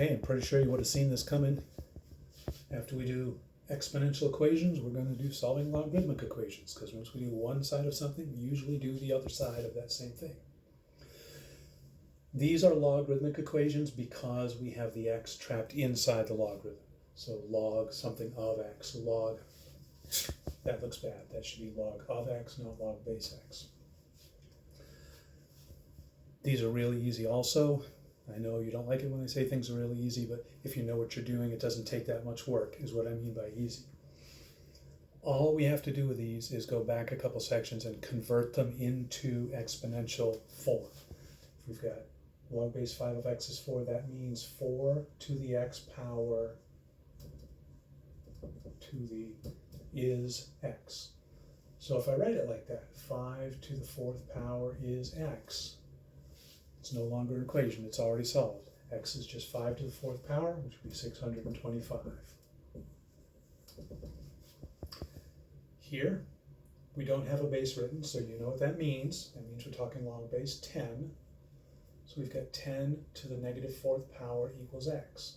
Okay, I'm pretty sure you would have seen this coming. After we do exponential equations, we're going to do solving logarithmic equations, because once we do one side of something, we usually do the other side of that same thing. These are logarithmic equations because we have the x trapped inside the logarithm. So log something of x, log, that looks bad. That should be log of x, not log base x. These are really easy also. I know you don't like it when I say things are really easy, but if you know what you're doing, it doesn't take that much work, is what I mean by easy. All we have to do with these is go back a couple sections and convert them into exponential form. If we've got log base 5 of x is 4, that means 4 to the x power to the is x. So if I write it like that, 5 to the 4th power is x. It's no longer an equation, it's already solved. X is just 5 to the 4th power, which would be 625. Here, we don't have a base written, so you know what that means. That means we're talking log base 10. So we've got 10 to the negative 4th power equals x.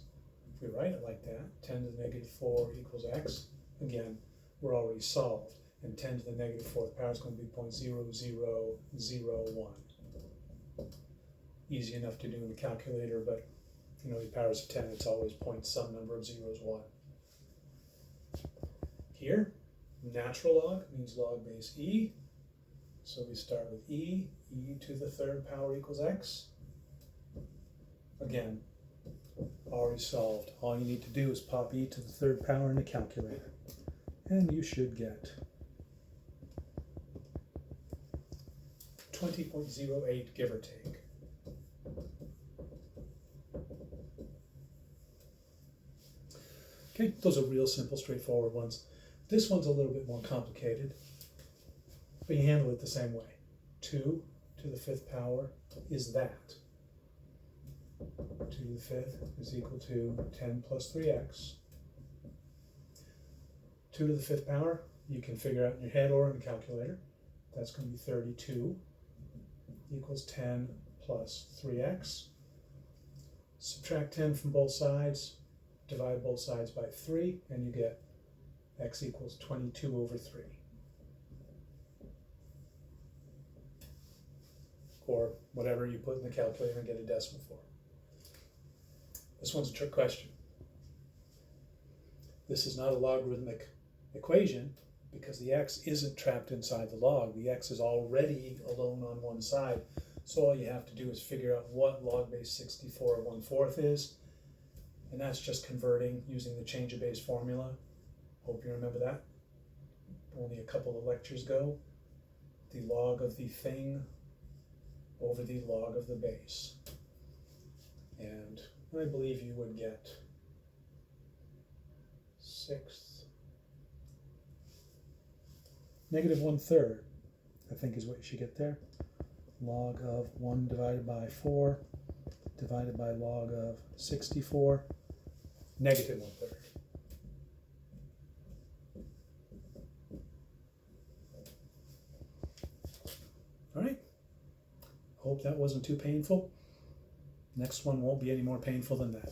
If we write it like that, 10 to the negative 4 equals x, again, we're already solved. And 10 to the negative 4th power is going to be 0.0001. Easy enough to do in the calculator, but you know, the powers of 10, it's always point some number of zeros 1. Here, natural log means log base e. So we start with e to the 3rd power equals x. Again, already solved. All you need to do is pop e to the 3rd power in the calculator, and you should get 20.08, give or take. Okay, those are real simple, straightforward ones. This one's a little bit more complicated, but you handle it the same way. 2 to the 5th power is that. 2 to the 5th is equal to 10 plus 3x. 2 to the 5th power, you can figure out in your head or in the calculator. That's going to be 32 equals 10 plus 3x. Subtract 10 from both sides, divide both sides by 3, and you get x equals 22 over 3. Or whatever you put in the calculator and get a decimal for. This one's a trick question. This is not a logarithmic equation because the x isn't trapped inside the log. The x is already alone on one side. So all you have to do is figure out what log base 64 1/4 is. And that's just converting using the change of base formula. Hope you remember that. Only a couple of lectures ago. The log of the thing over the log of the base. And I believe you would get 6th. Negative 1/3, I think is what you should get there. Log of 1 divided by 4 divided by log of 64, negative 1/3. All right, hope that wasn't too painful. Next one won't be any more painful than that.